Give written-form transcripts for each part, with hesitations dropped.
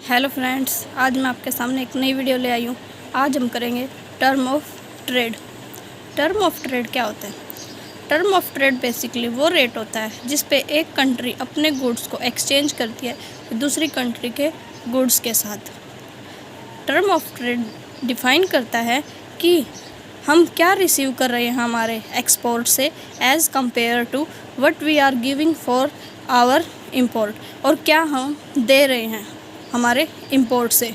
Hello friends, आज मैं आपके सामने एक नई वीडियो ले आई हूँ। आज हम करेंगे term of trade. Term of trade क्या होता है? टर्म ऑफ ट्रेड बेसिकली वो रेट होता है जिस पे एक कंट्री अपने गुड्स को एक्सचेंज करती है दूसरी कंट्री के गुड्स के साथ। टर्म ऑफ ट्रेड डिफाइन करता है कि हम क्या रिसीव कर रहे हैं हमारे एक्सपोर्ट से as compare to what we are giving for our import, और क्या हम दे रहे हैं हमारे इंपोर्ट से।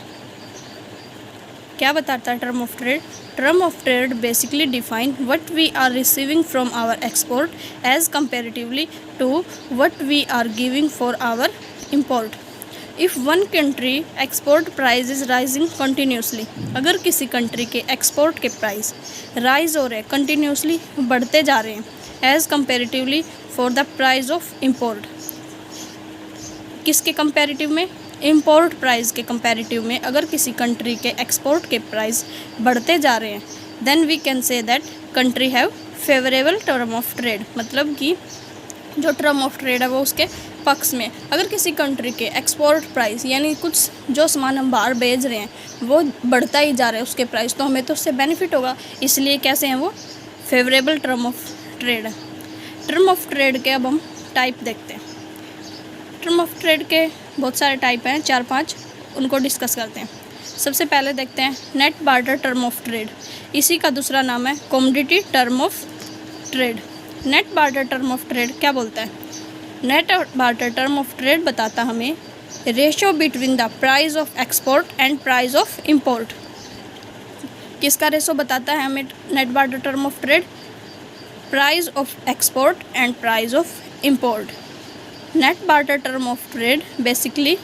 क्या बताता है term of trade? Term of trade basically define what we are receiving from our export as comparatively to what we are giving for our import. If one country export price is rising continuously, अगर किसी country के export के price rise हो रहे हैं, continuously बढ़ते जा रहे हैं as comparatively for the price of import. किसके कंपेरेटिव में? इंपोर्ट प्राइस के कंपैरेटिव में अगर किसी कंट्री के एक्सपोर्ट के प्राइस बढ़ते जा रहे हैं, then we can say that country have favourable term of trade. मतलब कि जो टर्म ऑफ ट्रेड है वो उसके पक्ष में। अगर किसी कंट्री के एक्सपोर्ट प्राइस यानी कुछ जो सामान हम बाहर भेज रहे हैं वो बढ़ता ही जा रहा है उसके प्राइस, तो हमें तो उससे बेनिफिट होगा, इसलिए कैसे हैं वो फेवरेबल टर्म ऑफ ट्रेड है। टर्म ऑफ ट्रेड के अब हम टाइप देखते हैं। टर्म ऑफ ट्रेड के बहुत सारे टाइप हैं, 4-5, उनको डिस्कस करते हैं। सबसे पहले देखते हैं net barter term of trade. इसी का दूसरा नाम है commodity term of trade. Net barter term of trade क्या बोलता है? Net barter term of trade बताता हमें ratio between the price of export and price of import. किसका रेशियो बताता है हमें net barter term of trade? Price of export and price of import. Net barter term of trade basically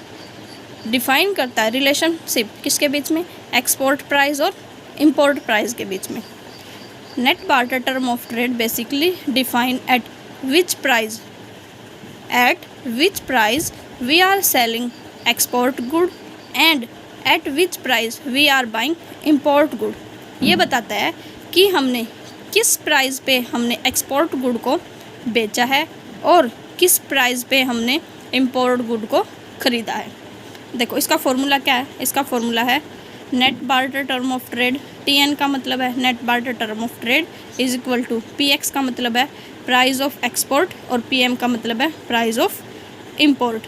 define करता है relationship किसके बीच में? Export price और इंपोर्ट प्राइस के बीच में। Net barter term of trade basically define at which price we are selling export good and at which price we are buying import good. ये बताता है कि हमने किस प्राइस पे हमने एक्सपोर्ट गुड को बेचा है और किस प्राइस पे हमने इंपोर्ट गुड को ख़रीदा है। देखो इसका फॉर्मूला क्या है? इसका फॉर्मूला है net barter term of trade. TN का मतलब है net barter term of trade is equal to PX का मतलब है प्राइस ऑफ एक्सपोर्ट और PM का मतलब है price of import.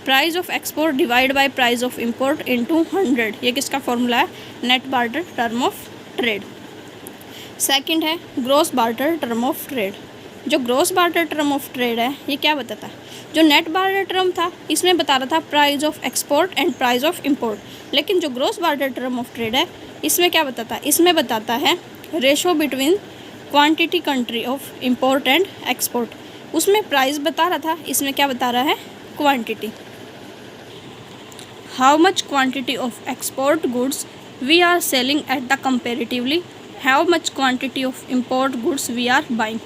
Price of export divide by price of import into 100, ये किसका फॉर्मूला है? Net barter term of trade. Second है gross barter term of trade. जो gross barter term of trade है ये क्या बताता है? जो नेट बार्टर टर्म था इसमें बता रहा था price of export and price of import, लेकिन जो gross barter term of trade है इसमें क्या बताता है? इसमें बताता है ratio between quantity country of import and export. उसमें प्राइस बता रहा था, इसमें क्या बता रहा है? Quantity. How much quantity of export goods we are selling at the comparatively how much quantity of import goods we are buying.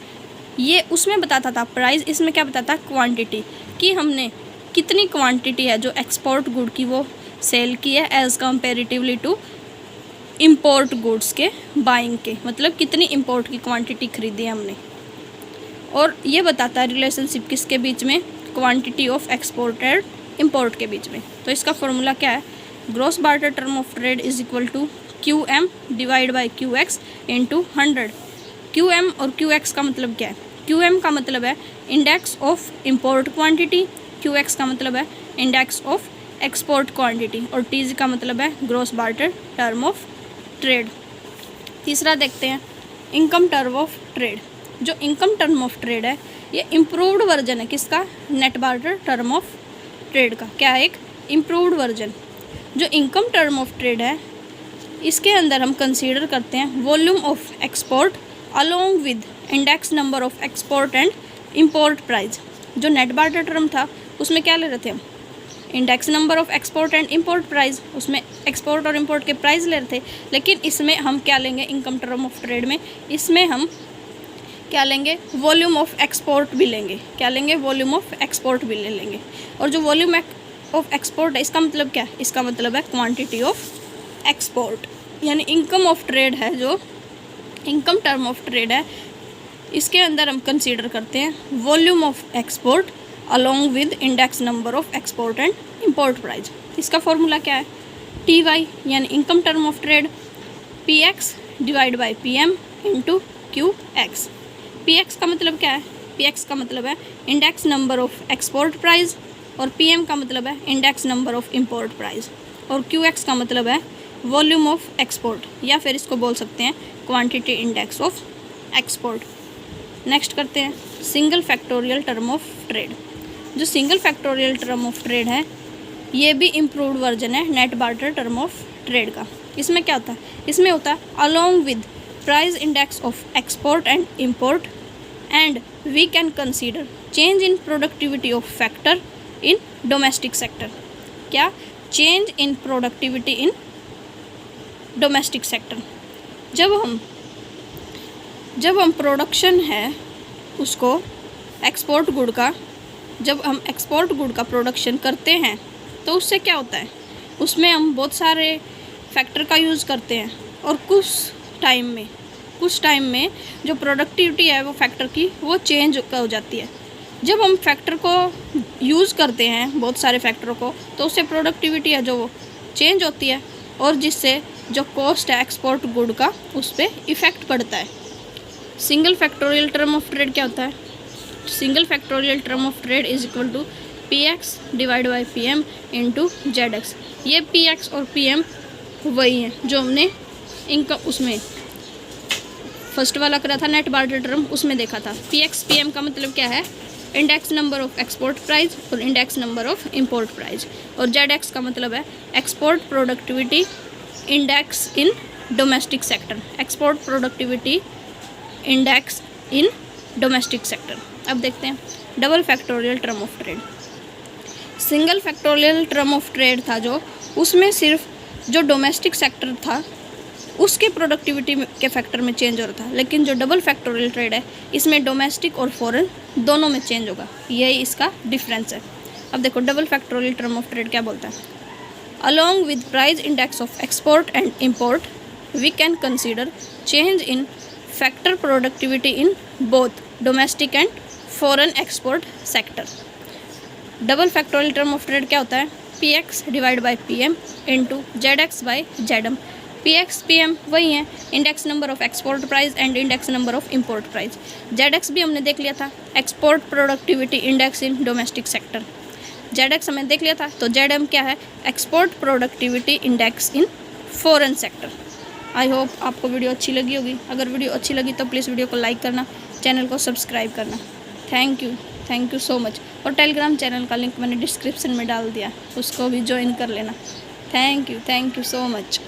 ये उसमें बताता था प्राइस, इसमें क्या बताता है? क्वांटिटी, कि हमने कितनी क्वांटिटी है जो एक्सपोर्ट गुड की वो सेल की है as comparatively to import goods के बाइंग के, मतलब कितनी इंपोर्ट की क्वांटिटी खरीदी है हमने। और ये बताता है रिलेशनशिप किसके बीच में? Quantity of export and import के बीच में। तो इसका फॉर्मूला क्या है? Gross barter term of trade is equal to QM divide by QX into 100। QM और QX का मतलब क्या है? QM का मतलब है index of import quantity, QX का मतलब है इंडेक्स ऑफ एक्सपोर्ट क्वांटिटी, और TG का मतलब है gross barter term of trade. तीसरा देखते हैं इनकम टर्म ऑफ ट्रेड। जो इनकम टर्म ऑफ ट्रेड है ये इम्प्रूव्ड वर्जन है किसका? Net barter term of trade का। क्या है? एक इम्प्रूव्ड वर्जन। जो इनकम टर्म ऑफ ट्रेड है इसके अंदर हम कंसीडर करते हैं volume of export along with index number of export and import price. जो नेट बार्टर टर्म था उसमें क्या ले रहे थे हम? Index number of export and import price, उसमें एक्सपोर्ट और इंपोर्ट के प्राइस ले रहे थे। लेकिन इसमें हम क्या लेंगे? इनकम टर्म ऑफ ट्रेड में इसमें हम क्या लेंगे? वॉल्यूम ऑफ एक्सपोर्ट भी लेंगे। क्या लेंगे? वॉल्यूम ऑफ एक्सपोर्ट भी ले लेंगे। और जो वॉल्यूम ऑफ एक्सपोर्ट है इसका मतलब क्या है? इसका मतलब है क्वांटिटी ऑफ एक्सपोर्ट। यानी इनकम ऑफ ट्रेड है, जो इनकम टर्म ऑफ ट्रेड है इसके अंदर हम कंसीडर करते हैं volume of export along with index number of export and import price. इसका फॉर्मूला क्या है, टी वाई यानी income term of trade, P X divide by P M into Q X. P X का मतलब क्या है, पी एक्स का मतलब है index number of export price, और पी एम का मतलब है index number of import price, और क्यू एक्स का मतलब है वॉल्यूम ऑफ एक्सपोर्ट, या फिर इसको बोल सकते हैं quantity index of export. Next करते हैं single factorial term of trade. जो single factorial term of trade है ये भी इम्प्रूव्ड वर्जन है net barter term of trade का। इसमें क्या होता है, इसमें होता है along with price index of export and import and we can consider change in productivity of factor in domestic sector. क्या, change in productivity in domestic sector. जब हम प्रोडक्शन है उसको एक्सपोर्ट गुड का, जब हम एक्सपोर्ट गुड का production करते हैं तो उससे क्या होता है, उसमें हम बहुत सारे फैक्टर का यूज़ करते हैं, और कुछ टाइम में जो प्रोडक्टिविटी है वो फैक्टर की वो चेंज हो जाती है। जब हम फैक्टर को यूज़ करते हैं बहुत सारे फैक्टरों को, तो उससे प्रोडक्टिविटी है जो वो चेंज होती है, और जिससे जो कॉस्ट है एक्सपोर्ट गुड का उस पर इफ़ेक्ट पड़ता है। Single factorial term of trade क्या होता है, single factorial term of trade is equal to P X divide by P M into Z X. ये पी एक्स और पी एम वही हैं जो हमने इनका उसमें फर्स्ट वाला करा था नेट बार्टर टर्म, उसमें देखा था। पी एक्स पी एम का मतलब क्या है, index number of export price और index number of import price, और जेड एक्स का मतलब है export productivity index in domestic sector, export productivity index in domestic sector. अब देखते हैं double factorial term of trade. Single factorial term of trade था जो, उसमें सिर्फ जो डोमेस्टिक सेक्टर था उसके प्रोडक्टिविटी के फैक्टर में चेंज हो रहा था, लेकिन जो डबल फैक्टोरियल ट्रेड है इसमें डोमेस्टिक और फॉरेन दोनों में चेंज होगा, यही इसका डिफरेंस है। अब देखो double factorial term of trade क्या बोलता है, along with price index of export and import we can consider change in factor productivity in both domestic and foreign export sector. Double factorial term of trade क्या होता है, P X divide by P M into Z X by Z M. P X P M वही है, index number of export price and index number of import price. Z x भी हमने देख लिया था, export productivity index in domestic sector. Z x हमने देख लिया था, तो जेड एम क्या है, export productivity index in foreign sector. I hope आपको वीडियो अच्छी लगी होगी। अगर वीडियो अच्छी लगी तो प्लीज़ वीडियो को लाइक करना, चैनल को सब्सक्राइब करना। Thank you so much. और टेलीग्राम चैनल का लिंक मैंने डिस्क्रिप्शन में डाल दिया, उसको भी ज्वाइन कर लेना। Thank you so much.